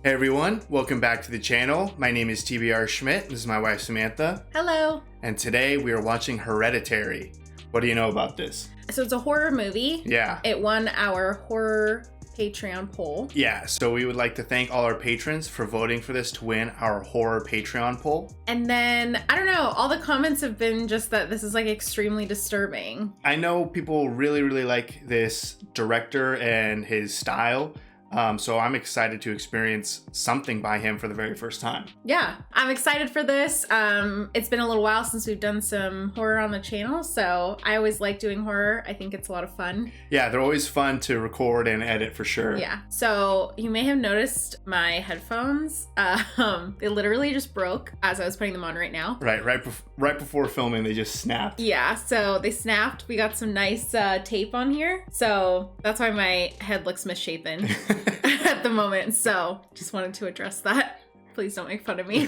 Hey everyone, welcome back to the channel. My name is TBR Schmitt. This is my wife Samantha. Hello. And today we are watching Hereditary. What do you know about this? So it's a horror movie. Yeah. It won our horror Patreon poll. Yeah, so we would like to thank all our patrons for voting for this to win our horror Patreon poll. And then, I don't know, all the comments have been just that this is like extremely disturbing. I know people really like this director and his style. So I'm excited to experience something by him for the very first time. Yeah, I'm excited for this. It's been a little while since we've done some horror on the channel, so I always like doing horror. I think it's a lot of fun. Yeah, they're always fun to record and edit for sure. Yeah, so you may have noticed my headphones. They literally just broke as I was putting them on right now. Right before filming, they just snapped. Yeah, so they snapped. We got some nice tape on here, so that's why my head looks misshapen. At the moment, so just wanted to address that. Please don't make fun of me.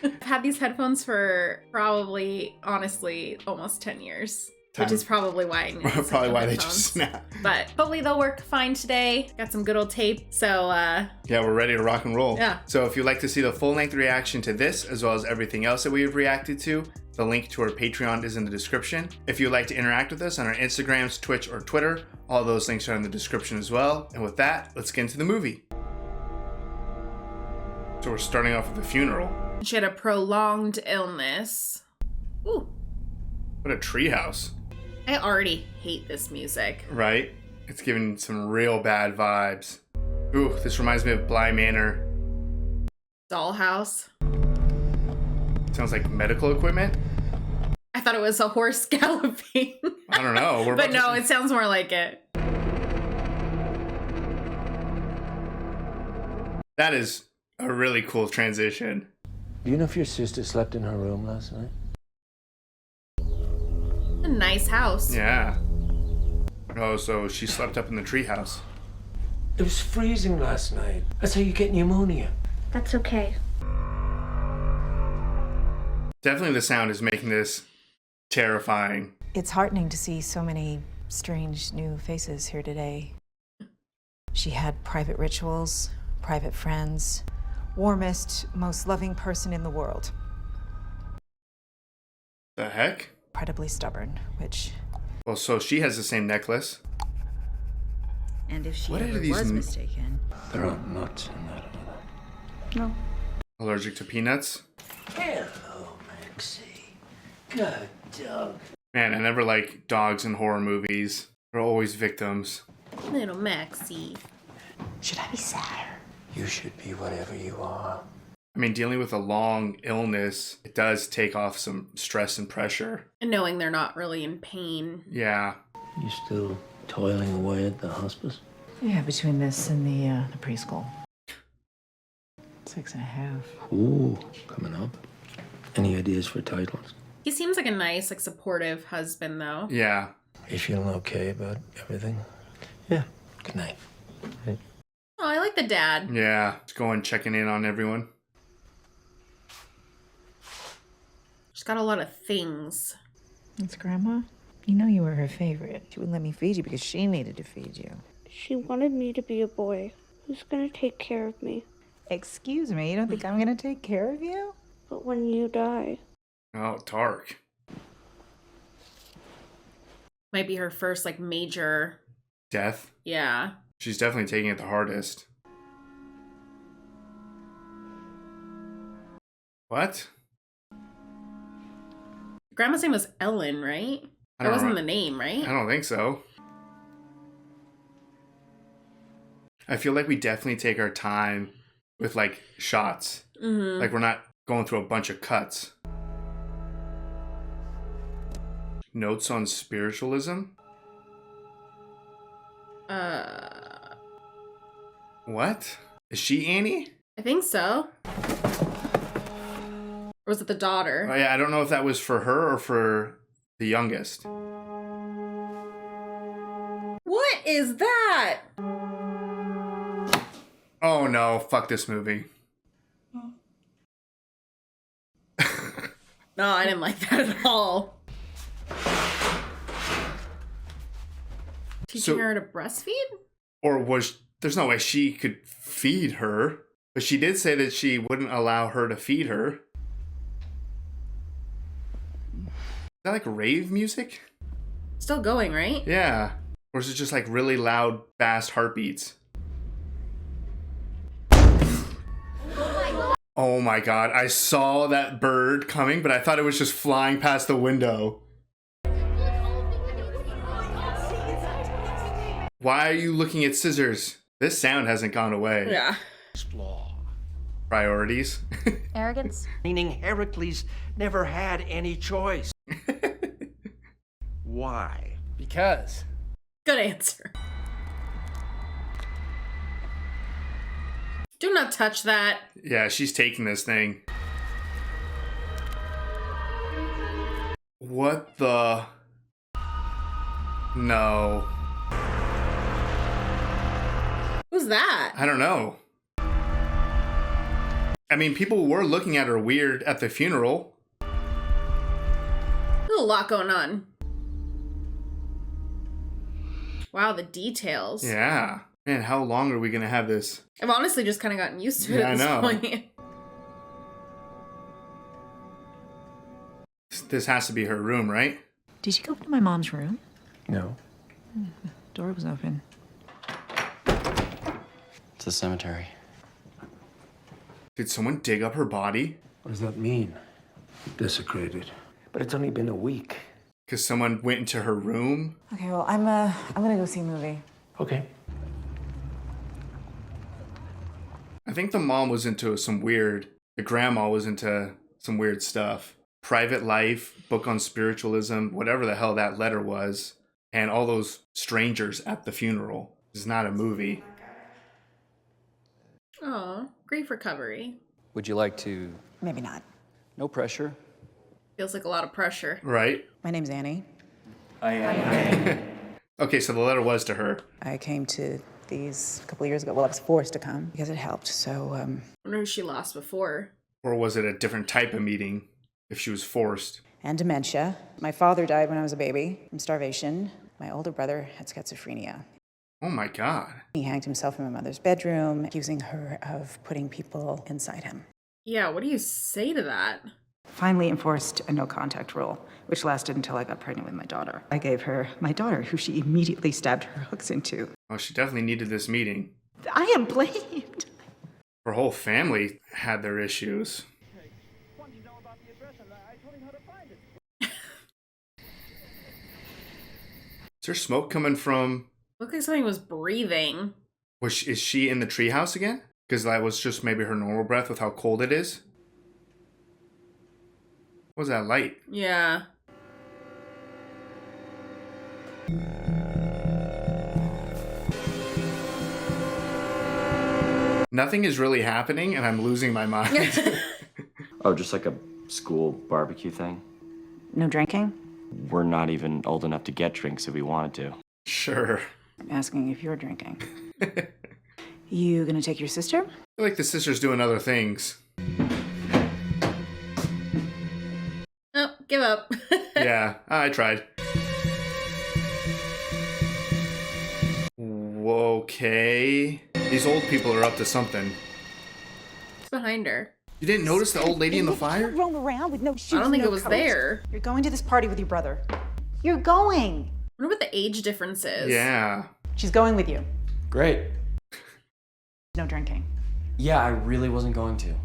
I've had these headphones for probably, honestly, almost 10 years. Which is probably why I need probably why they just snapped. But hopefully they'll work fine today. Got some good old tape, so yeah, we're ready to rock and roll. Yeah. So if you'd like to see the full-length reaction to this, as well as everything else that we have reacted to, the link to our Patreon is in the description. If you'd like to interact with us on our Instagrams, Twitch, or Twitter, all those links are in the description as well. And with that, let's get into the movie. So we're starting off with a funeral. She had a prolonged illness. Ooh. What a treehouse. I already hate this music. Right? It's giving some real bad vibes. Ooh, this reminds me of Bly Manor. Dollhouse. Sounds like medical equipment. I thought it was a horse galloping. I don't know. But no, it sounds more like it. That is a really cool transition. Do you know if your sister slept in her room last night? A nice house. Yeah. Oh, so she slept up in the treehouse. It was freezing last night. That's how you get pneumonia. That's okay. Definitely the sound is making this terrifying. It's heartening to see so many strange new faces here today. She had private rituals, private friends, warmest, most loving person in the world. The heck? Incredibly stubborn, which... Well, so she has the same necklace. And if she What ever are these was mistaken... There aren't nuts in that either. No. Allergic to peanuts? Hello, Maxie. Good dog. Man, I never like dogs in horror movies. They're always victims. Little Maxie. Should I be sad? You should be whatever you are. I mean, dealing with a long illness, it does take off some stress and pressure. And knowing they're not really in pain. Yeah. You still toiling away at the hospice? Yeah, between this and the preschool. 6.5. Ooh, coming up. Any ideas for titles? He seems like a nice, like, supportive husband, though. Yeah. Are you feeling okay about everything? Yeah. Good night. Hey. Oh, I like the dad. Yeah. Just going checking in on everyone. She's got a lot of things. It's Grandma. You know you were her favorite. She wouldn't let me feed you because she needed to feed you. She wanted me to be a boy. Who's gonna take care of me? Excuse me, you don't think I'm gonna take care of you? But when you die... Oh, Tark. Might be her first, like, major... Death? Yeah. She's definitely taking it the hardest. What? Grandma's name was Ellen, right? That wasn't the name, right? I don't think so. I feel like we definitely take our time with, like, shots. Mm-hmm. Like, we're not going through a bunch of cuts. Notes on spiritualism? What? Is she Annie? I think so. Or was it the daughter? Oh yeah, I don't know if that was for her or for the youngest. What is that? Oh no, fuck this movie. No, I didn't like that at all. Teaching her to breastfeed? Or was... There's no way she could feed her. But she did say that she wouldn't allow her to feed her. Is that like rave music? Still going, right? Yeah. Or is it just like really loud, fast heartbeats? Oh my god, I saw that bird coming, but I thought it was just flying past the window. Why are you looking at scissors? This sound hasn't gone away. Yeah. Priorities. Arrogance? Meaning Heracles never had any choice. Why? Because. Good answer. Do not touch that. Yeah, she's taking this thing. What the? No. Who's that? I don't know. I mean, people were looking at her weird at the funeral. There's a lot going on. Wow, the details. Yeah. Man, how long are we going to have this? I've honestly just kind of gotten used to it Yeah, at this I know. point. This has to be her room, right? Did you go into my mom's room? No. Door was open. It's a cemetery. Did someone dig up her body? What does that mean? Desecrated. But it's only been a week. Because someone went into her room? Okay, well, I'm gonna go see a movie. Okay. I think the mom was into the grandma was into some weird stuff. Private life, book on spiritualism, whatever the hell that letter was, and all those strangers at the funeral. This is not a movie. Oh, grief recovery. Would you like to? Maybe not. No pressure. Feels like a lot of pressure. Right? My name's Annie. Okay, so the letter was to her. I came to these a couple of years ago. Well, I was forced to come because it helped. So, I wonder who she lost before. Or was it a different type of meeting if she was forced? and dementia. My father died when I was a baby from starvation. My older brother had schizophrenia. Oh my God. He hanged himself in my mother's bedroom, accusing her of putting people inside him. Yeah, what do you say to that? Finally enforced a no-contact rule, which lasted until I got pregnant with my daughter. I gave her my daughter, who she immediately stabbed her hooks into. Oh, she definitely needed this meeting. I am blamed. Her whole family had their issues. Is there smoke coming from... Looked like something was breathing. Is she in the treehouse again? Because that was just maybe her normal breath with how cold it is. What was that light? Yeah. Nothing is really happening and I'm losing my mind. Oh, just like a school barbecue thing? No drinking? We're not even old enough to get drinks if we wanted to. Sure. I'm asking if you're drinking. You gonna take your sister? I feel like the sister's doing other things. Oh, give up. Yeah, I tried. Okay. These old people are up to something. It's behind her. You didn't notice the old lady in the fire? Roam around with no shoes. I don't think no it was coat. there. You're going to this party with your brother. You're going. I wonder what the age difference is. Yeah. She's going with you. Great. No drinking. Yeah, I really wasn't going to.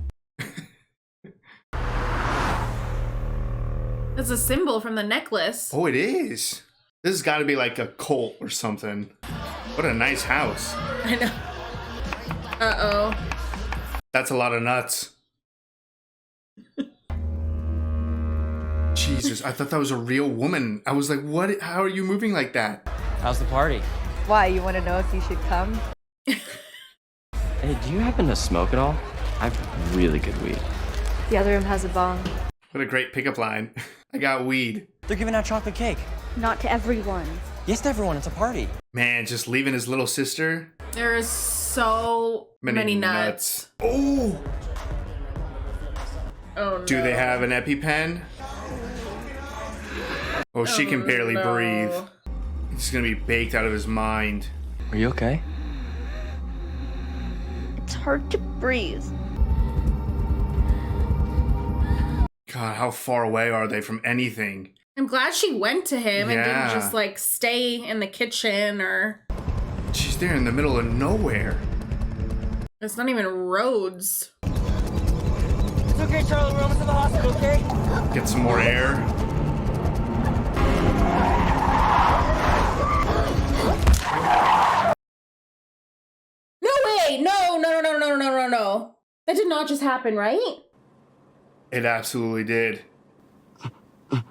That's a symbol from the necklace. Oh, it is. This has got to be like a cult or something. What a nice house. I know. Uh-oh. That's a lot of nuts. Jesus, I thought that was a real woman. I was like, what? How are you moving like that? How's the party? Why, you want to know if you should come? Hey, do you happen to smoke at all? I have really good weed. The other room has a bong. What a great pickup line. I got weed. They're giving out chocolate cake. Not to everyone. Yes, to everyone. It's a party. Man, just leaving his little sister. There is so many nuts. Oh! Oh no. Do they have an EpiPen? Oh, she can barely no. breathe. He's gonna be baked out of his mind. Are you okay? It's hard to breathe. God, how far away are they from anything? I'm glad she went to him and Yeah. didn't just like stay in the kitchen or. She's there in the middle of nowhere. It's not even roads. It's okay, Charlie. We're almost to the hospital, okay? Get some more air. No way! No. That did not just happen, right? It absolutely did. I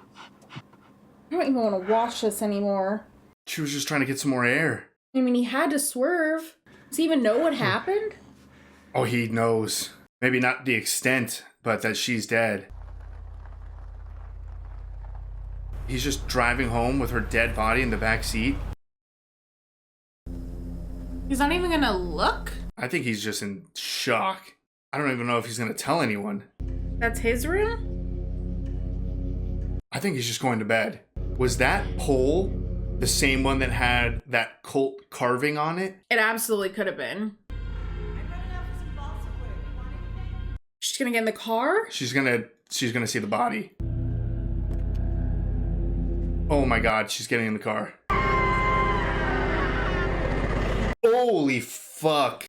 don't even want to watch this anymore. She was just trying to get some more air. I mean, he had to swerve. Does he even know what happened? Oh, he knows. Maybe not the extent, but that she's dead. He's just driving home with her dead body in the back seat. He's not even gonna look? I think he's just in shock. I don't even know if he's gonna tell anyone. That's his room? I think he's just going to bed. Was that pole the same one that had that cult carving on it? It absolutely could have been. She's gonna get in the car? She's gonna see the body. Oh my god, she's getting in the car. Holy fuck.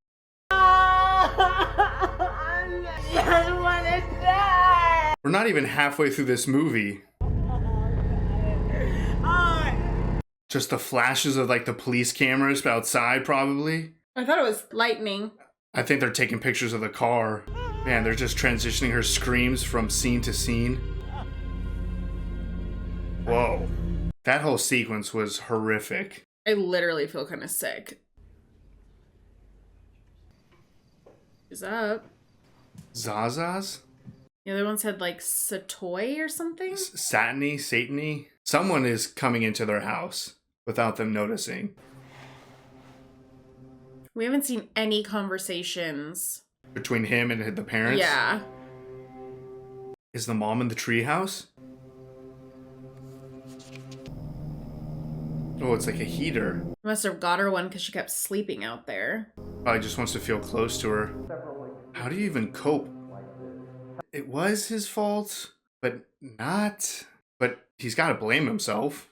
We're not even halfway through this movie. Just the flashes of like the police cameras outside probably. I thought it was lightning. I think they're taking pictures of the car. Man, they're just transitioning her screams from scene to scene. Whoa. That whole sequence was horrific. I literally feel kind of sick. Who's up? Zazas? The other one said like Satoy or something? Satany? Someone is coming into their house without them noticing. We haven't seen any conversations. Between him and the parents? Yeah. Is the mom in the treehouse? Oh, it's like a heater. Must have got her one because she kept sleeping out there. Probably just wants to feel close to her. How do you even cope? It was his fault, but not. But he's got to blame himself.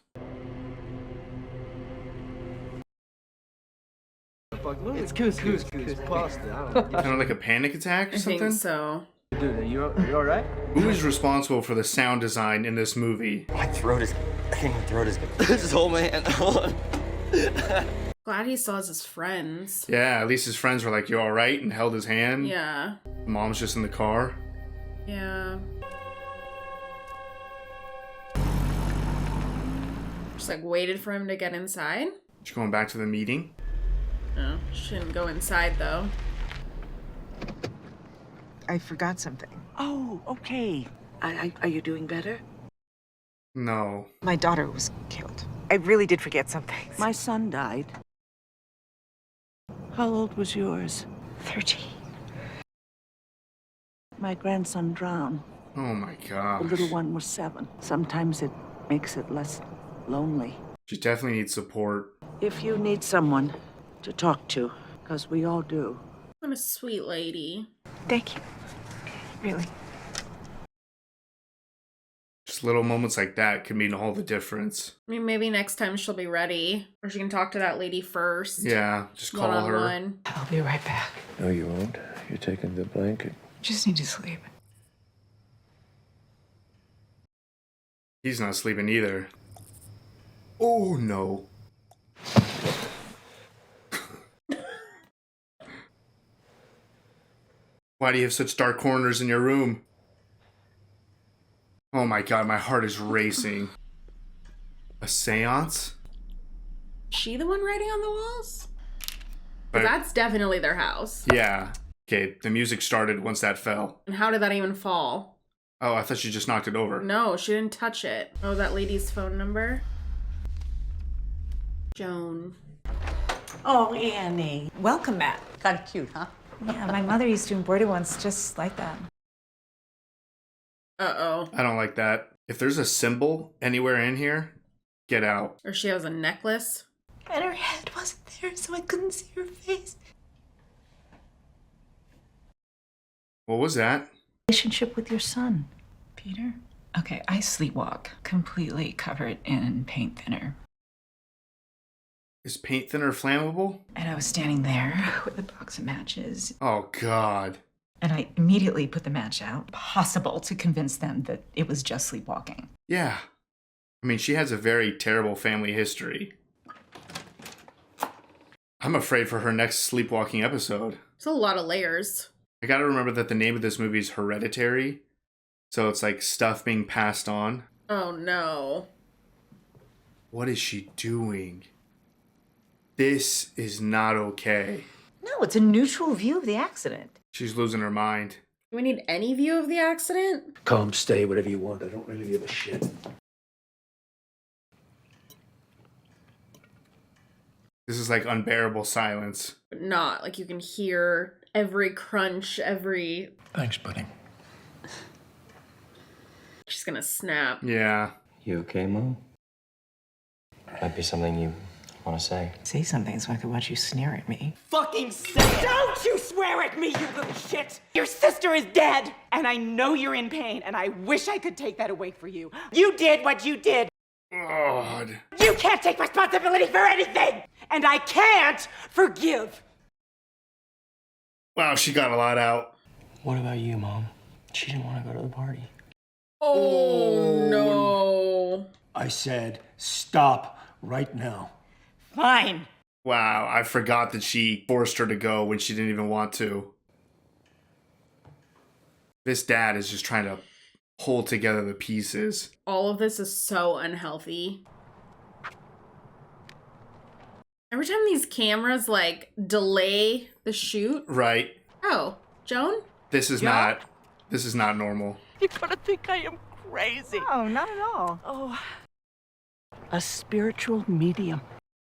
It's couscous pasta. Kind of like a panic attack or I something? think so. Dude, are you alright? Who is responsible for the sound design in this movie? My throat is... I think my throat is... Just hold my hand. Hold on. Glad he saw his friends. Yeah, at least his friends were like, you alright? And held his hand. Yeah. Mom's just in the car. Yeah. Just like waited for him to get inside. She's going back to the meeting. No, she didn't go inside though. I forgot something. Oh, okay. Are you doing better? No. My daughter was killed. I really did forget something. My son died. How old was yours? 13. My grandson drowned. Oh my The gosh. little one was 7. Sometimes it makes it less lonely. She definitely needs support. If you need someone to talk to, because we all do. What a sweet lady. Thank you. Really. Just little moments like that could mean all the difference. I mean, maybe next time she'll be ready. Or she can talk to that lady first. Yeah, just call her. One-on-one. I'll be right back. No, you won't. You're taking the blanket. Just need to sleep. He's not sleeping either. Oh no. Why do you have such dark corners in your room? Oh my god, my heart is racing. A seance? She the one writing on the walls? But- That's definitely their house. Yeah. Okay, the music started once that fell. And how did that even fall? Oh, I thought she just knocked it over. No, she didn't touch it. Oh, that lady's phone number? Joan. Oh, Annie. Welcome, Matt. Kind of cute, huh? Yeah, my mother used to embroider once just like that. Uh-oh. I don't like that. If there's a symbol anywhere in here, get out. Or she has a necklace. And her head wasn't there, so I couldn't see her face. What was that? Relationship with your son. Peter? Okay, I sleepwalk, completely covered in paint thinner. Is paint thinner flammable? And I was standing there with a box of matches. Oh, God. And I immediately put the match out. Possible to convince them that it was just sleepwalking. Yeah. I mean, she has a very terrible family history. I'm afraid for her next sleepwalking episode. It's a lot of layers. I gotta remember that the name of this movie is Hereditary. So it's like stuff being passed on. Oh no. What is she doing? This is not okay. No, it's a neutral view of the accident. She's losing her mind. Do we need any view of the accident? Come, stay, whatever you want. I don't really give a shit. This is like unbearable silence. But not. Like you can hear every crunch, every... Thanks, buddy. She's gonna snap. Yeah. You okay, Mom? Might be something you want to say. Say something so I can watch you sneer at me. Fucking say it! Don't you swear at me, you little shit! Your sister is dead, and I know you're in pain, and I wish I could take that away for you. You did what you did. God. You can't take responsibility for anything, and I can't forgive. Wow, she got a lot out. What about you, Mom? She didn't want to go to the party. Oh no. I said, stop right now. Fine. Wow, I forgot that she forced her to go when she didn't even want to. This dad is just trying to pull together the pieces. All of this is so unhealthy. Every time these cameras like delay the shoot. Right. Oh, Joan? This is not normal. You're gonna think I am crazy. No, not at all. Oh, A spiritual medium.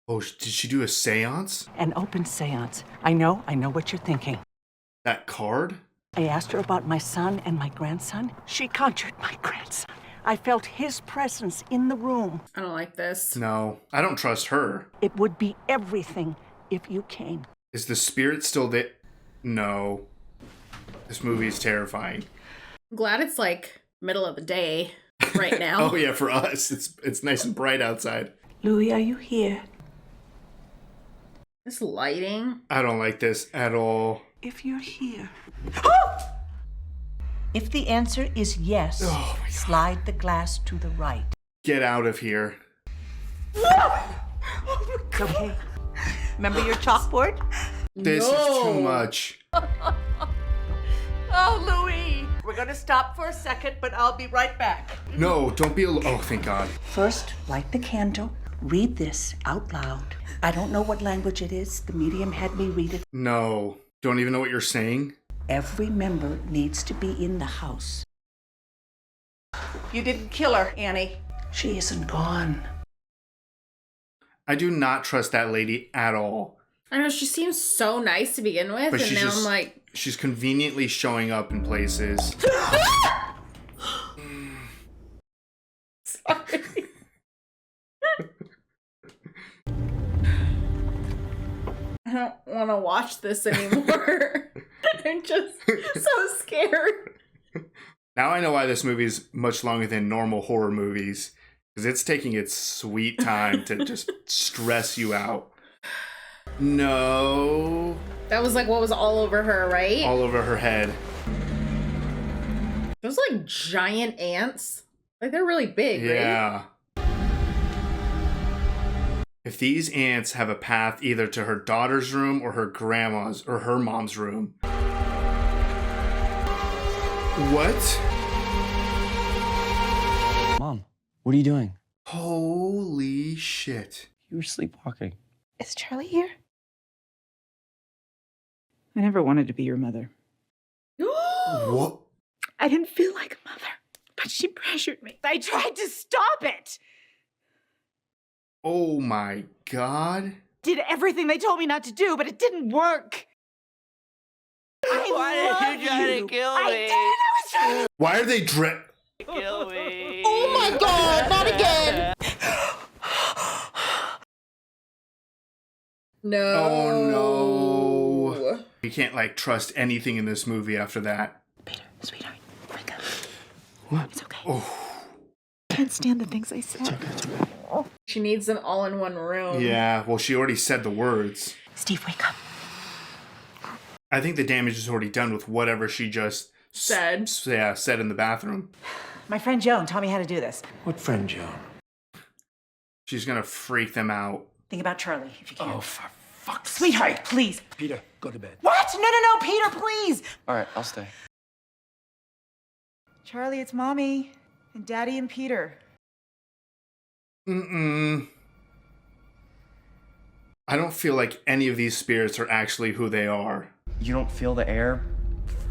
Oh, did she do a seance? An open seance. I know what you're thinking. That card? I asked her about my son and my grandson. She conjured my grandson. I felt his presence in the room. I don't like this. No, I don't trust her. It would be everything if you came. Is the spirit still there? No. This movie is terrifying. I'm glad it's like middle of the day right now. Oh yeah, for us, it's nice and bright outside. Louis, are you here? This lighting. I don't like this at all. If you're here. If the answer is yes, Oh my God. slide the glass to the right. Get out of here. Okay. Remember your chalkboard? This is too much. Oh, Louis! We're gonna stop for a second, but I'll be right back. No, don't be alone. Oh, thank God. First, light the candle. Read this out loud. I don't know what language it is. The medium had me read it. No. Don't even know what you're saying? Every member needs to be in the house. You didn't kill her, Annie. She isn't gone. I do not trust that lady at all. I know, she seems so nice to begin with, But and now I'm like... she's conveniently showing up in places. Sorry. I don't want to watch this anymore. I'm just so scared. Now I know why this movie is much longer than normal horror movies. Because it's taking its sweet time to just stress you out. No. That was like what was all over her, right? All over her head. Those like giant ants. Like they're really big, right? Yeah. If these ants have a path either to her daughter's room or her grandma's or her mom's room. What? Mom, what are you doing? Holy shit. You were sleepwalking. Is Charlie here? I never wanted to be your mother. What? I didn't feel like a mother, but she pressured me. I tried to stop it. Oh my God. Did everything they told me not to do, but it didn't work. Why did you try to kill I me? did. I was trying to Why are they Kill me. Oh my God, not again. No. Oh no. You can't like trust anything in this movie after that. Sweetheart, wake up. What? It's okay. Oh. Can't stand the things I said. It's okay. She needs them all in one room. Yeah, well, she already said the words. Steve, wake up. I think the damage is already done with whatever she just Said. said in the bathroom. My friend Joan taught me how to do this. What friend, Joan? She's gonna freak them out. Think about Charlie, if you can. Oh, for fuck's Sweetheart, sake. please. Peter, go to bed. What? No, Peter, please. All right, I'll stay. Charlie, it's Mommy and Daddy and Peter. I don't feel like any of these spirits are actually who they are. You don't feel the air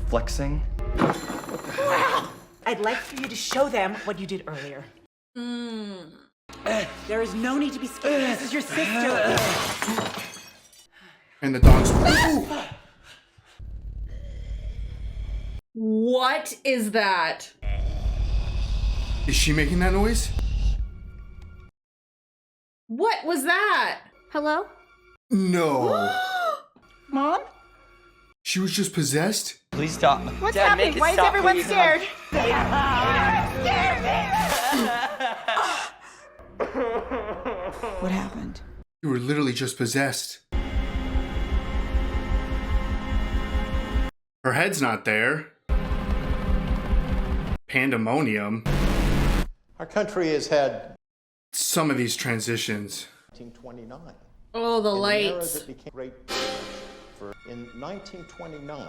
flexing? I'd like for you to show them what you did earlier. There is no need to be scared. This is your sister. And the dog's... What is that? Is she making that noise? What was that? Hello? No. Mom? She was just possessed? Please stop. What's Dad, happening? make it Why is stop, everyone please. scared? What happened? You were literally just possessed. Her head's not there. Pandemonium. Our country has had Some of these transitions. 1929. Oh, the In an era lights. that became great in 1929.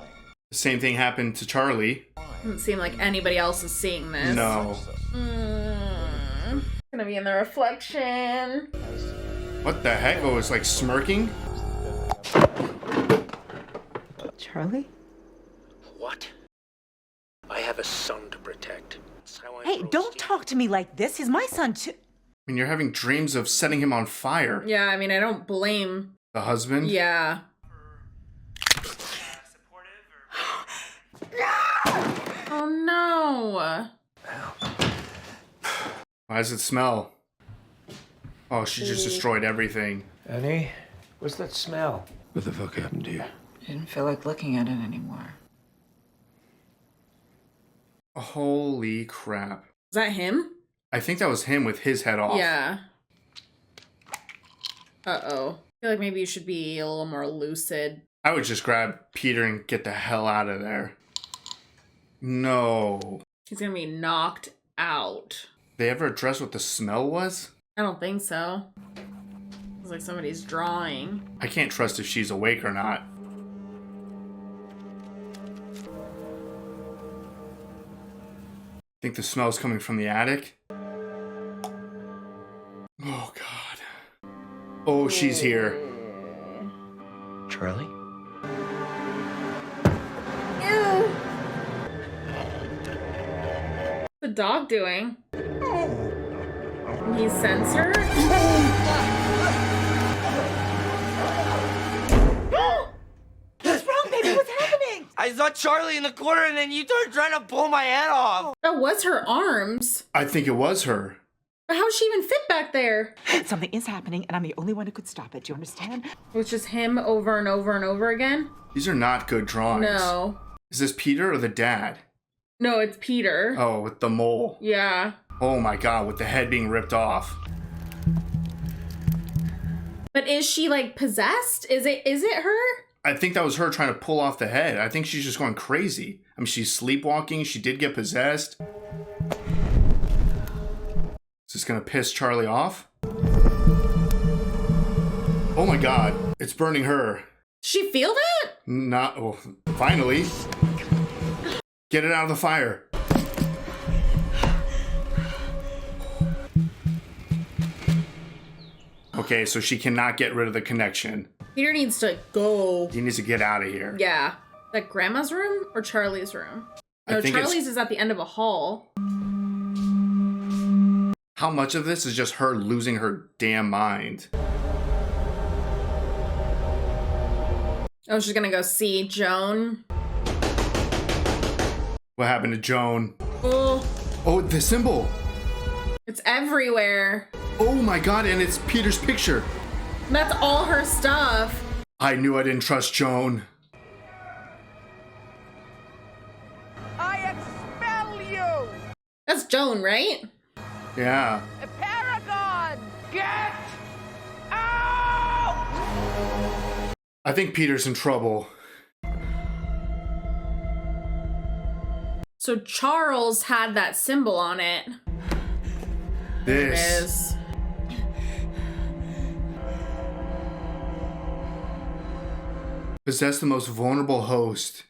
The same thing happened to Charlie. Doesn't seem like anybody else is seeing this. No. Gonna be in the reflection. What the heck? Oh, it's like smirking? Charlie? What? I have a son to protect. Hey, don't talk to me like this. He's my son, too. I mean, you're having dreams of setting him on fire. Yeah, I mean, I don't blame. The husband? Yeah. Oh no. Why does it smell? Oh, she just destroyed everything. Annie, what's that smell? What the fuck happened to you? I didn't feel like looking at it anymore. Holy crap. Is that him? I think that was him with his head off. Yeah. Uh-oh. I feel like maybe you should be a little more lucid. I would just grab Peter and get the hell out of there. No. He's gonna be knocked out. They ever address what the smell was? I don't think so. It's like somebody's drawing. I can't trust if she's awake or not. Think the smell's coming from the attic? Oh, God. Oh, she's here. Charlie? Ew. What's the dog doing? He sends her? What's wrong, baby? What's happening? I saw Charlie in the corner and then you started trying to pull my head off. That was her arms. I think it was her. But how'd she even fit back there? Something is happening, and I'm the only one who could stop it. Do you understand? It was just him over and over and over again? These are not good drawings. No. Is this Peter or the dad? No, it's Peter. Oh, with the mole. Yeah. Oh my God, with the head being ripped off. But is she like possessed? Is it her? I think that was her trying to pull off the head. I think she's just going crazy. I mean, she's sleepwalking. She did get possessed. Is this gonna piss Charlie off? Oh my God, it's burning her. She feel that? Not, oh, finally. Get it out of the fire. Okay, so she cannot get rid of the connection. Peter needs to go. He needs to get out of here. Yeah. Like Grandma's room or Charlie's room? I No, think Charlie's is at the end of a hall. How much of this is just her losing her damn mind? Oh, she's gonna go see Joan. What happened to Joan? Oh, Oh, the symbol. it's everywhere. Oh my God, and it's Peter's picture. That's all her stuff. I knew I didn't trust Joan. I That's Joan, right? Yeah. Paragon! Get out! I think Peter's in trouble. So Charles had that symbol on it. There it is. Possess the most vulnerable host.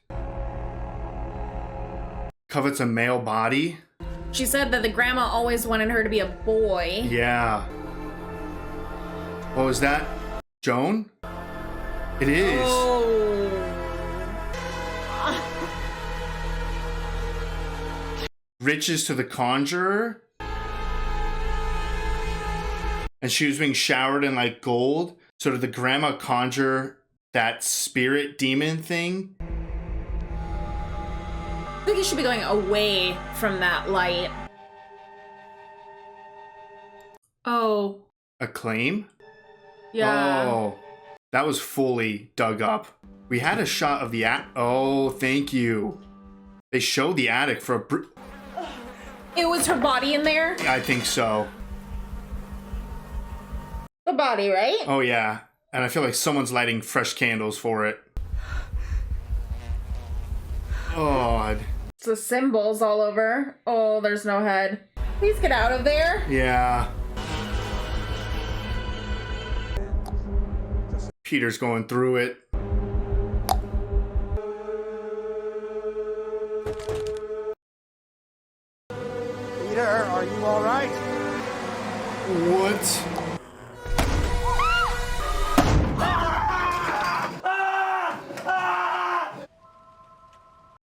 Covets a male body. She said that the grandma always wanted her to be a boy. Yeah. What was that? Joan? It is. Oh. Riches to the conjurer. And she was being showered in like gold. So did the grandma conjure that spirit demon thing? I think you should be going away from that light. Oh. A claim? Yeah. Oh. That was fully dug up. We had a shot of the oh, thank you. They showed the attic for a It was her body in there? I think so. The body, right? Oh yeah. And I feel like someone's lighting fresh candles for it. God. It's the symbols all over. Oh, there's no head. Please get out of there. Yeah. Peter's going through it. Peter, are you all right? What?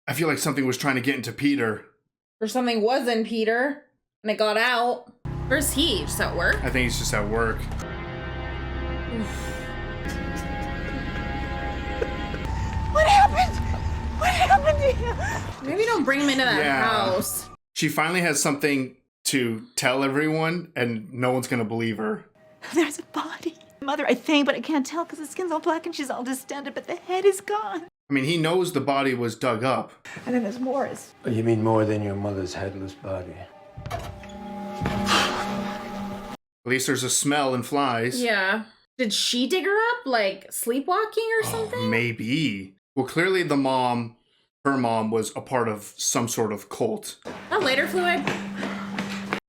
I feel like something was trying to get into Peter. Or something was in Peter, and it got out. Where's he? Just at work? I think he's just at work. What happened? What happened to him? Maybe don't bring him into that house. She finally has something to tell everyone, and no one's gonna believe her. There's a body. Mother, I think, but I can't tell because the skin's all black and she's all distended, but the head is gone. I mean, he knows the body was dug up. And then there's more. Oh, you mean more than your mother's headless body? At least there's a smell and flies. Yeah. Did she dig her up? Like sleepwalking or something? Maybe. Well, clearly the mom, her mom, was a part of some sort of cult. A lighter fluid?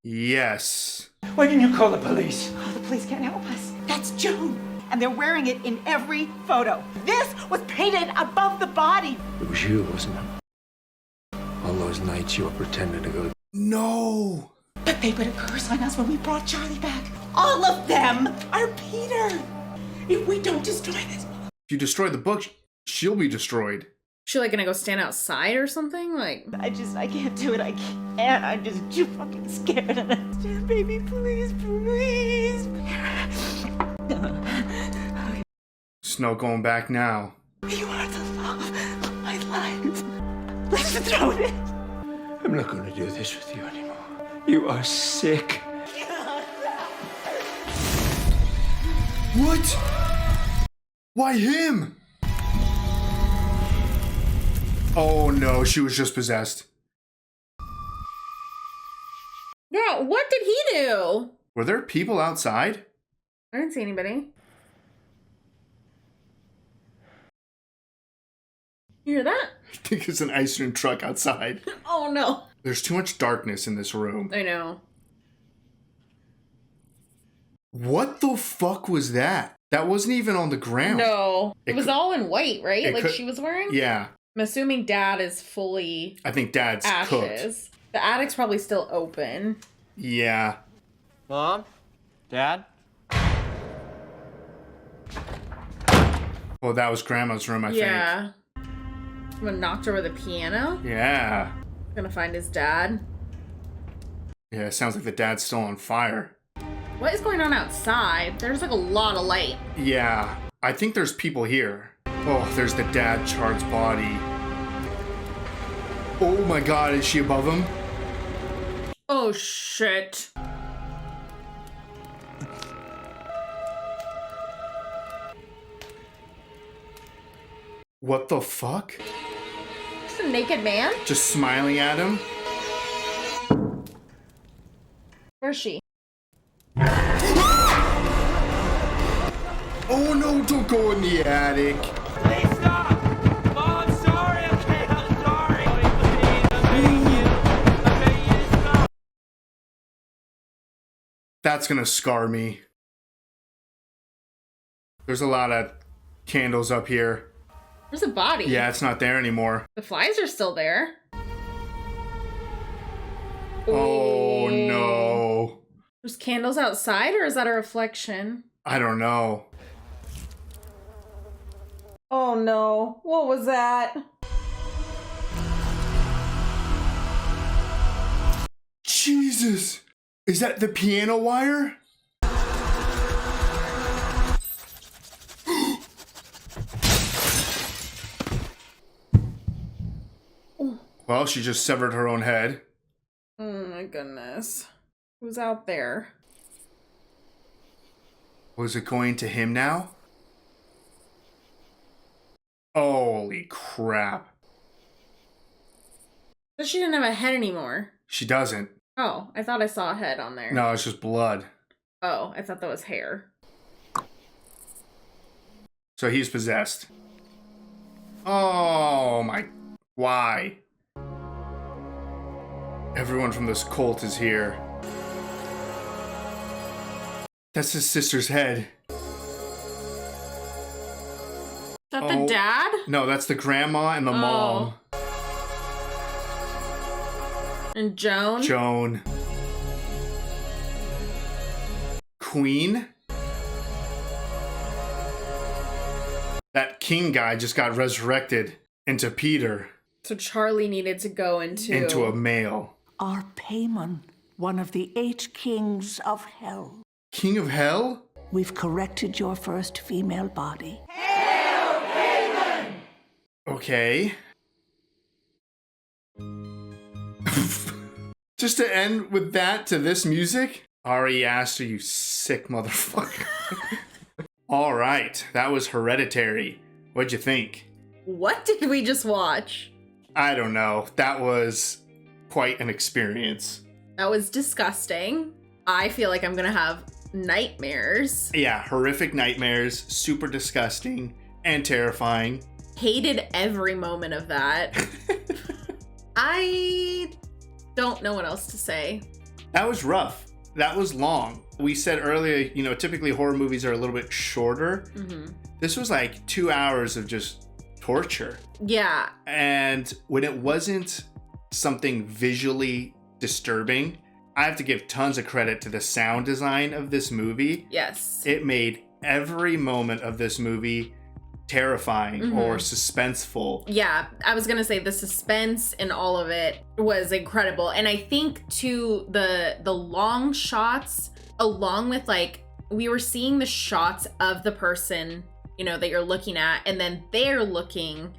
Yes. Why didn't you call the police? Oh, the police can't help us. That's Joan. And they're wearing it in every photo. This was painted above the body. It was you, wasn't it? All those nights you were pretending to go. No. But they put a curse on us when we brought Charlie back. All of them are Peter. If we don't destroy this. If you destroy the book, she'll be destroyed. She like gonna go stand outside or something? Like I can't do it. I can't. I'm just too fucking scared. And just, baby, please, please. Snow going back now. You are the love of my life. Let's throw it. I'm not going to do this with you anymore. You are sick. What? Why him? Oh no, she was just possessed. yeah, what did he do? Were there people outside? I didn't see anybody. You hear that? I think it's an ice cream truck outside. Oh no. There's too much darkness in this room. I know. What the fuck was that? That wasn't even on the ground. No. It was could- all in white, right? Like could- she was wearing? Yeah. I'm assuming Dad is fully I think Dad's cooked. ashes. The attic's probably still open. Yeah. Mom? Dad? Well, that was Grandma's room, I think. Yeah. Someone knocked over the piano. Yeah. Gonna find his dad. Yeah, it sounds like the dad's still on fire. What is going on outside? There's like a lot of light. Yeah. I think there's people here. Oh, there's the dad Chard's body. Oh my god, is she above him? Oh shit. What the fuck? Just a naked man? Just smiling at him? Where's she? Oh no, don't go in the attic. Please stop! Mom, I'm sorry. Okay, I'm sorry. Please, I'm begging you. I'm begging you to stop. That's gonna scar me. There's a lot of candles up here. There's a body. Yeah, it's not there anymore. The flies are still there. Oh no. There's candles outside, or is that a reflection? I don't know. Oh no. What was that? Jesus. Is that the piano wire? Well, she just severed her own head. Oh my goodness. Who's out there? Was it going to him now? Holy crap. But she didn't have a head anymore. She doesn't. Oh, I thought I saw a head on there. No, it's just blood. Oh, I thought that was hair. So he's possessed. Oh my... Why? Everyone from this cult is here. That's his sister's head. Is that the dad? No, that's the grandma and the mom. And Joan? Joan. Queen? That king guy just got resurrected into Peter. So Charlie needed to go into a male. Our Paimon, one of the 8 kings of hell. King of hell? We've corrected your first female body. Okay. Just to end with that to this music? Ari Aster, you sick motherfucker. All right, that was Hereditary. What'd you think? What did we just watch? I don't know. That was quite an experience. That was disgusting. I feel like I'm gonna have nightmares. Yeah, horrific nightmares, super disgusting and terrifying. Hated every moment of that. I don't know what else to say. That was rough. That was long. We said earlier, you know, typically horror movies are a little bit shorter. Mm-hmm. This was like 2 hours of just torture. Yeah. And when it wasn't something visually disturbing, I have to give tons of credit to the sound design of this movie. Yes. It made every moment of this movie terrifying or suspenseful. Yeah, I was gonna say the suspense in all of it was incredible. And I think too, the long shots, along with like, we were seeing the shots of the person, you know, that you're looking at, and then they're looking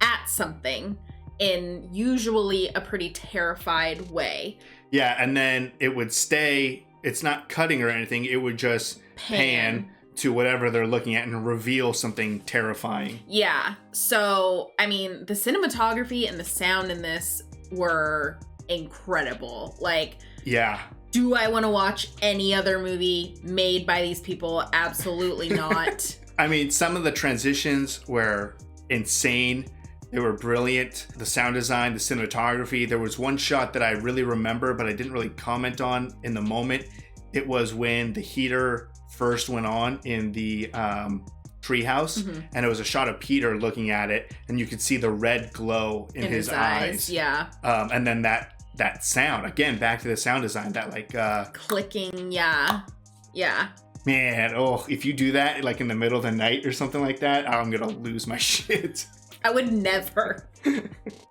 at something in usually a pretty terrified way. Yeah, and then it would stay, it's not cutting or anything, it would just pan to whatever they're looking at and reveal something terrifying. Yeah, so, I mean, the cinematography and the sound in this were incredible. Like, yeah. Do I want to watch any other movie made by these people? Absolutely not. I mean, some of the transitions were insane. They were brilliant. The sound design, the cinematography. There was one shot that I really remember, but I didn't really comment on in the moment. It was when the heater first went on in the treehouse, and it was a shot of Peter looking at it, and you could see the red glow in his eyes. Yeah. And then that sound, again, back to the sound design, that like clicking. Yeah. Man, oh, if you do that like in the middle of the night or something like that, I'm gonna lose my shit. I would never.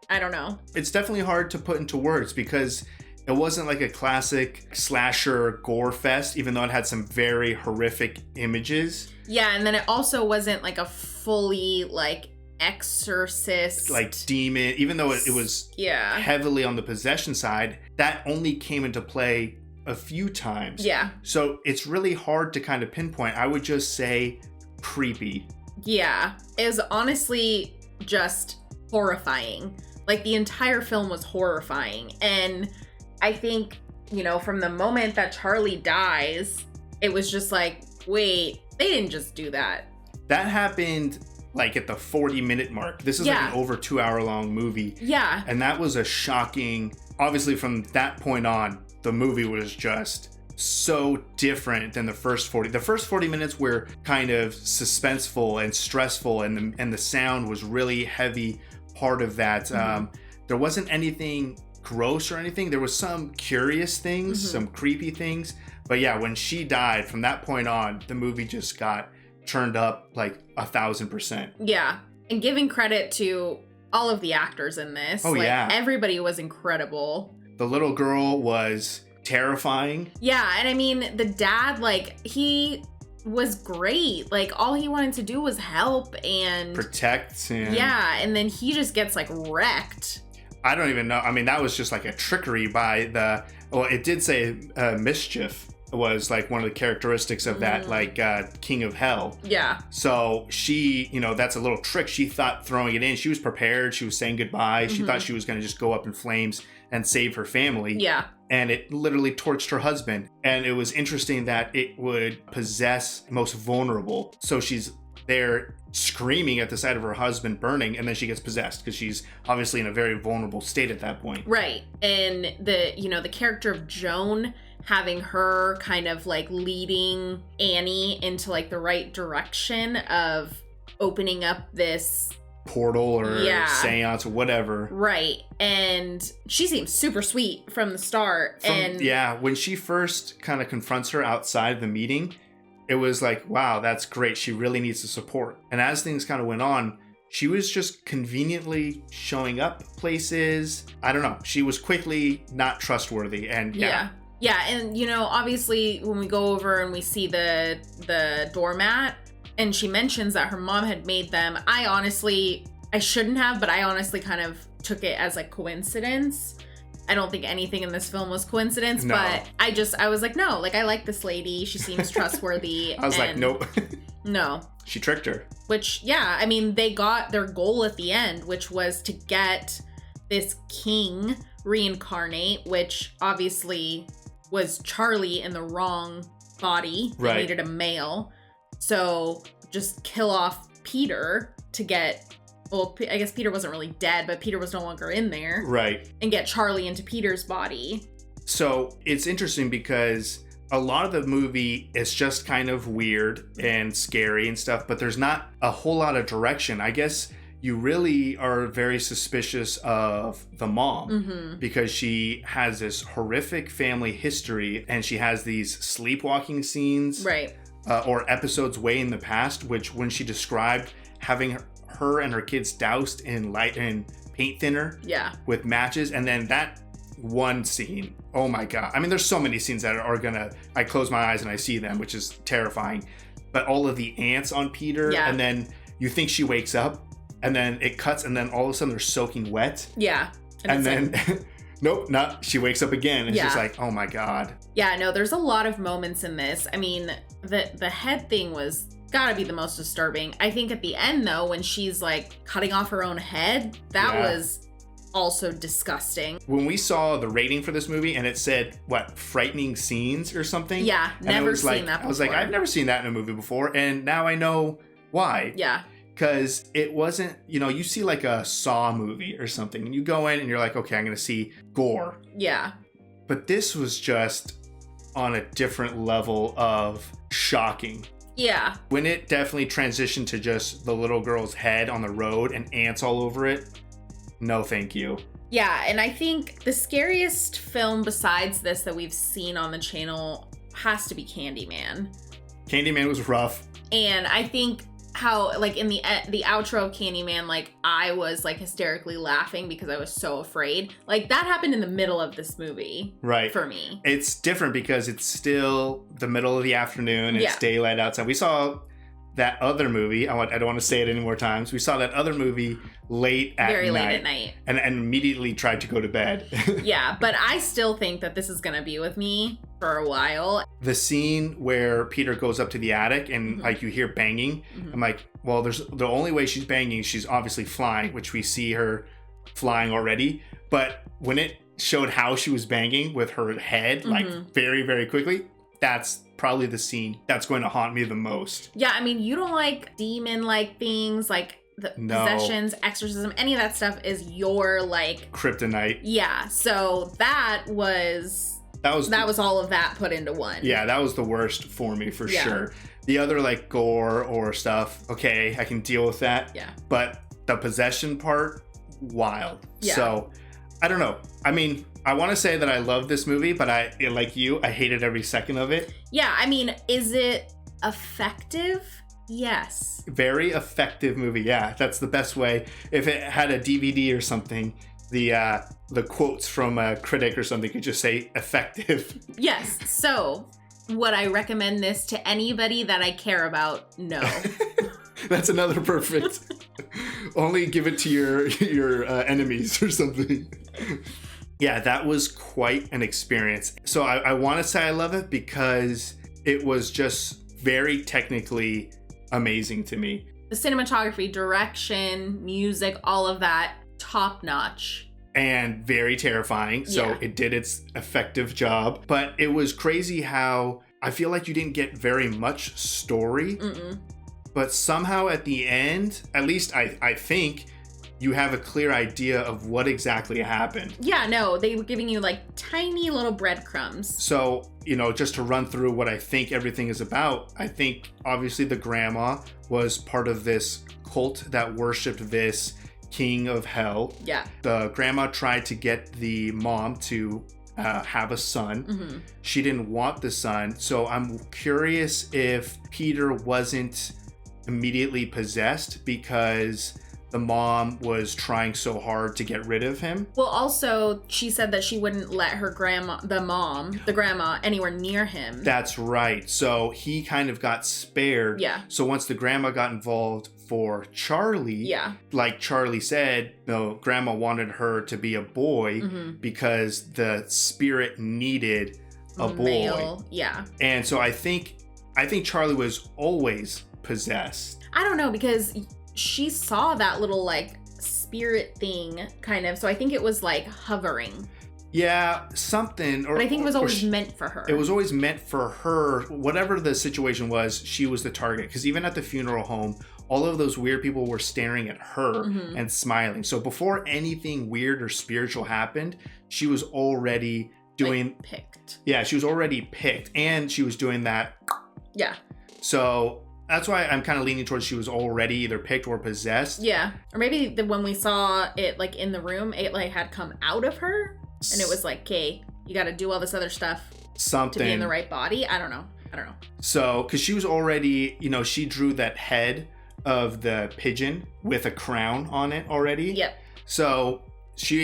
I don't know. It's definitely hard to put into words because it wasn't like a classic slasher gore fest, even though it had some very horrific images. Yeah, and then it also wasn't like a fully like exorcist, like demon, even though it was heavily on the possession side, that only came into play a few times. Yeah. So it's really hard to kind of pinpoint. I would just say creepy. Yeah. It was honestly just horrifying. Like the entire film was horrifying. And I think you know, from the moment that Charlie dies, it was just like, wait, they didn't just do that. That happened like at the 40-minute mark. This is like an over 2-hour long movie. Yeah. And that was a shocking, obviously from that point on, the movie was just so different than the first 40. The first 40 minutes were kind of suspenseful and stressful, and the sound was really heavy part of that. There wasn't anything gross or anything. There was some curious things, some creepy things. But yeah, when she died, from that point on, the movie just got turned up like 1,000%. Yeah. And giving credit to all of the actors in this. Oh, like, yeah. Everybody was incredible. The little girl was terrifying. Yeah. And I mean, the dad, like, he was great. Like, all he wanted to do was help and protect. And yeah. And then he just gets like wrecked. I don't even know. I mean, that was just like a trickery by the, well, it did say mischief was like one of the characteristics of that, like King of Hell. Yeah. So she, you know, that's a little trick. She thought throwing it in, she was prepared. She was saying goodbye. She thought she was going to just go up in flames and save her family. Yeah. And it literally torched her husband. And it was interesting that it would possess most vulnerable. So she's there screaming at the sight of her husband burning, and then she gets possessed because she's obviously in a very vulnerable state at that point. Right. And the, you know, the character of Joan, having her kind of like leading Annie into like the right direction of opening up this portal or seance or whatever. Right. And she seems super sweet from the start. Yeah, when she first kind of confronts her outside of the meeting, it was like, wow, that's great. She really needs the support. And as things kind of went on, she was just conveniently showing up places. I don't know. She was quickly not trustworthy. And Yeah, and you know, obviously when we go over and we see the doormat and she mentions that her mom had made them, I shouldn't have, but I honestly kind of took it as a coincidence. I don't think anything in this film was coincidence, but I was like, no, like I like this lady. She seems trustworthy. I was like, nope. No. She tricked her. Which, yeah, I mean, they got their goal at the end, which was to get this king reincarnate, which obviously was Charlie in the wrong body. They needed a male. So just kill off Peter to get, well, I guess Peter wasn't really dead, but Peter was no longer in there. Right. And get Charlie into Peter's body. So it's interesting because a lot of the movie is just kind of weird and scary and stuff, but there's not a whole lot of direction. I guess you really are very suspicious of the mom because she has this horrific family history and she has these sleepwalking scenes or episodes way in the past, which when she described having her and her kids doused in light and paint thinner with matches, and then that one scene, oh my god. I mean, there's so many scenes that are gonna, I close my eyes and I see them, which is terrifying. But all of the ants on Peter, and then you think she wakes up, and then it cuts, and then all of a sudden they're soaking wet. Yeah. And then, nope, not. She wakes up again, and she's like, oh my god. Yeah, no, there's a lot of moments in this. I mean, the head thing was gotta be the most disturbing. I think at the end, though, when she's like cutting off her own head, that was also disgusting. When we saw the rating for this movie and it said, what, frightening scenes or something? Yeah, never seen that before. I was like, I've never seen that in a movie before, and now I know why. Yeah. Because it wasn't, you know, you see like a Saw movie or something, and you go in and you're like, okay, I'm going to see gore. Yeah. But this was just on a different level of shocking. Yeah. When it definitely transitioned to just the little girl's head on the road and ants all over it, no thank you. Yeah, and I think the scariest film besides this that we've seen on the channel has to be Candyman. Candyman was rough. And I think how, like, in the outro of Candyman, like, I was, like, hysterically laughing because I was so afraid. Like, that happened in the middle of this movie. Right. For me. It's different because it's still the middle of the afternoon. It's daylight outside. We saw that other movie. I don't want to say it any more times. We saw that other movie late at night. And immediately tried to go to bed. Yeah, but I still think that this is going to be with me for a while. The scene where Peter goes up to the attic and like you hear banging. I'm like, well, there's the only way she's banging, she's obviously flying, which we see her flying already. But when it showed how she was banging with her head, like very, very quickly, that's probably the scene that's going to haunt me the most. Yeah, I mean, you don't like demon-like things, like the possessions, exorcism, any of that stuff is your like kryptonite. Yeah, so that was all of that put into one. Yeah, that was the worst for me for sure. The other like gore or stuff, okay, I can deal with that. Yeah. But the possession part, wild. Yeah. So I don't know. I mean, I want to say that I love this movie, but I hated every second of it. Yeah, I mean, is it effective? Yes. Very effective movie. Yeah, that's the best way. If it had a DVD or something, the quotes from a critic or something could just say effective. Yes. So, would I recommend this to anybody that I care about? No. That's another perfect. Only give it to your enemies or something. Yeah, that was quite an experience. So I want to say I love it because it was just very technically amazing to me. The cinematography, direction, music, all of that, top notch. And very terrifying. So it did its effective job. But it was crazy how I feel like you didn't get very much story. But somehow at the end, at least I think, you have a clear idea of what exactly happened. Yeah, no, they were giving you like tiny little breadcrumbs. So, just to run through what I think everything is about, I think obviously the grandma was part of this cult that worshipped this king of hell. Yeah. The grandma tried to get the mom to have a son. She didn't want the son. So I'm curious if Peter wasn't immediately possessed because the mom was trying so hard to get rid of him. Well, also, she said that she wouldn't let her grandma, anywhere near him. That's right. So he kind of got spared. Yeah. So once the grandma got involved for Charlie, like Charlie said, grandma wanted her to be a boy because the spirit needed a boy. Male. Yeah. And so I think Charlie was always possessed. I don't know, because she saw that little like spirit thing kind of, so I think it was like hovering. Yeah, something. But I think it was always meant for her. It was always meant for her. Whatever the situation was, she was the target. Because even at the funeral home, all of those weird people were staring at her and smiling. So before anything weird or spiritual happened, she was already doing... Like picked. Yeah, she was already picked. And she was doing that... Yeah. So... That's why I'm kind of leaning towards she was already either picked or possessed. Yeah. Or maybe when we saw it like in the room, it like had come out of her and it was like, okay, you got to do all this other stuff to be in the right body. I don't know. So, because she was already, she drew that head of the pigeon with a crown on it already. Yep. So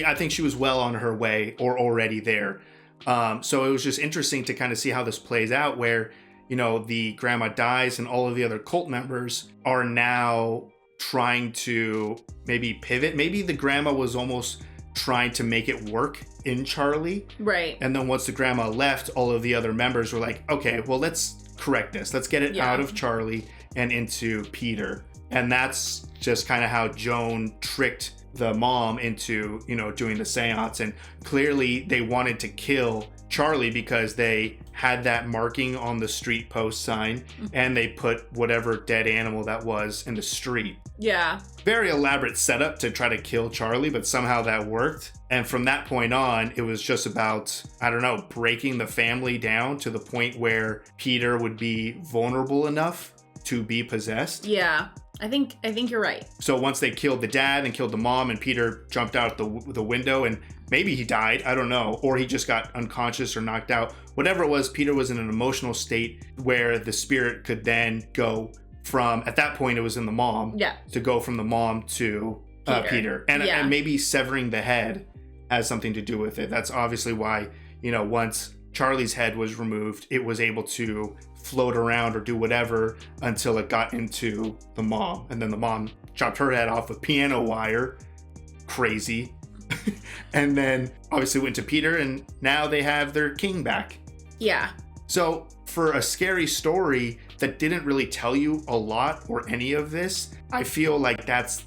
I think she was well on her way or already there. So it was just interesting to kind of see how this plays out where the grandma dies and all of the other cult members are now trying to maybe pivot. Maybe the grandma was almost trying to make it work in Charlie. Right. And then once the grandma left, all of the other members were like, okay, well, let's correct this. Let's get it out of Charlie and into Peter. And that's just kind of how Joan tricked the mom into, doing the seance. And clearly they wanted to kill Charlie because they had that marking on the street post sign and they put whatever dead animal that was in the street. Yeah. Very elaborate setup to try to kill Charlie, but somehow that worked. And from that point on, it was just about, breaking the family down to the point where Peter would be vulnerable enough to be possessed. Yeah. I think you're right. So once they killed the dad and killed the mom and Peter jumped out the window and maybe he died, I don't know, or he just got unconscious or knocked out. Whatever it was, Peter was in an emotional state where the spirit could then go from, at that point it was in the mom, to go from the mom to Peter. And maybe severing the head has something to do with it. That's obviously why, once Charlie's head was removed, it was able to float around or do whatever until it got into the mom. And then the mom chopped her head off with piano wire. Crazy. And then obviously went to Peter and now they have their king back. Yeah. So for a scary story that didn't really tell you a lot or any of this, I feel like that's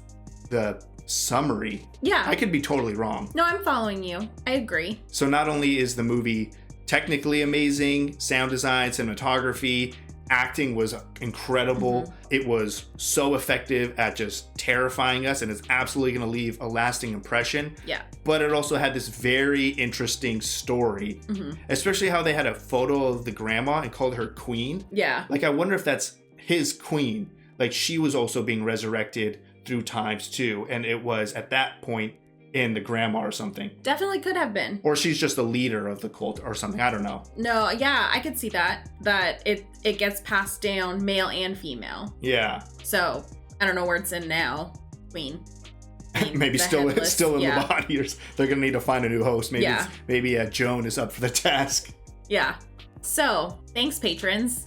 the summary. Yeah. I could be totally wrong. No, I'm following you. I agree. So not only is the movie technically amazing, sound design, cinematography, acting was incredible. It was so effective at just terrifying us, and it's absolutely going to leave a lasting impression. Yeah. But it also had this very interesting story, especially how they had a photo of the grandma and called her queen. Yeah. Like, I wonder if that's his queen. Like, she was also being resurrected through times too, and it was at that point in the grandma or something. Definitely could have been. Or she's just a leader of the cult or something. I don't know. No, yeah, I could see that it gets passed down male and female. Yeah. So I don't know where it's in now. Queen. Maybe still in the body. Or they're gonna need to find a new host. Maybe Joan is up for the task. Yeah. So thanks, patrons.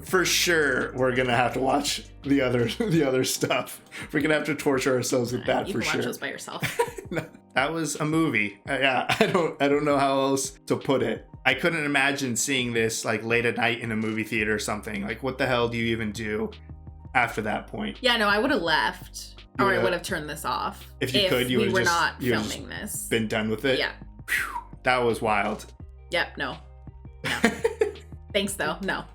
For sure, we're gonna have to watch the other stuff. We're gonna have to torture ourselves with that you for can sure. watch those by yourself. That was a movie. Yeah, I don't know how else to put it. I couldn't imagine seeing this like late at night in a movie theater or something. Like, what the hell do you even do after that point? Yeah, no, I would have left, or I would have turned this off. If you could, you would have not filming this. Been done with it. Yeah. Whew, that was wild. Yep. No. Thanks, though. No.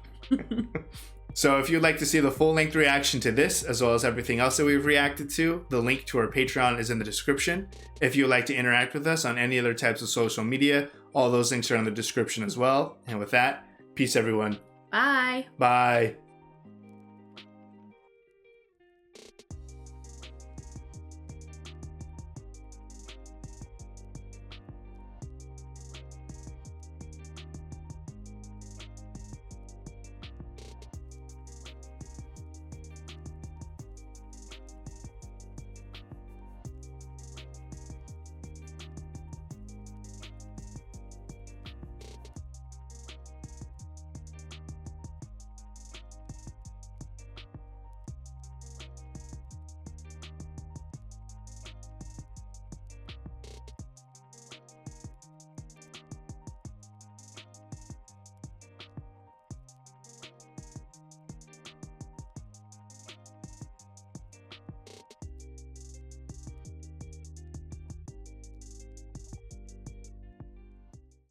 So if you'd like to see the full-length reaction to this, as well as everything else that we've reacted to, the link to our Patreon is in the description. If you'd like to interact with us on any other types of social media, all those links are in the description as well. And with that, peace everyone. Bye. Bye.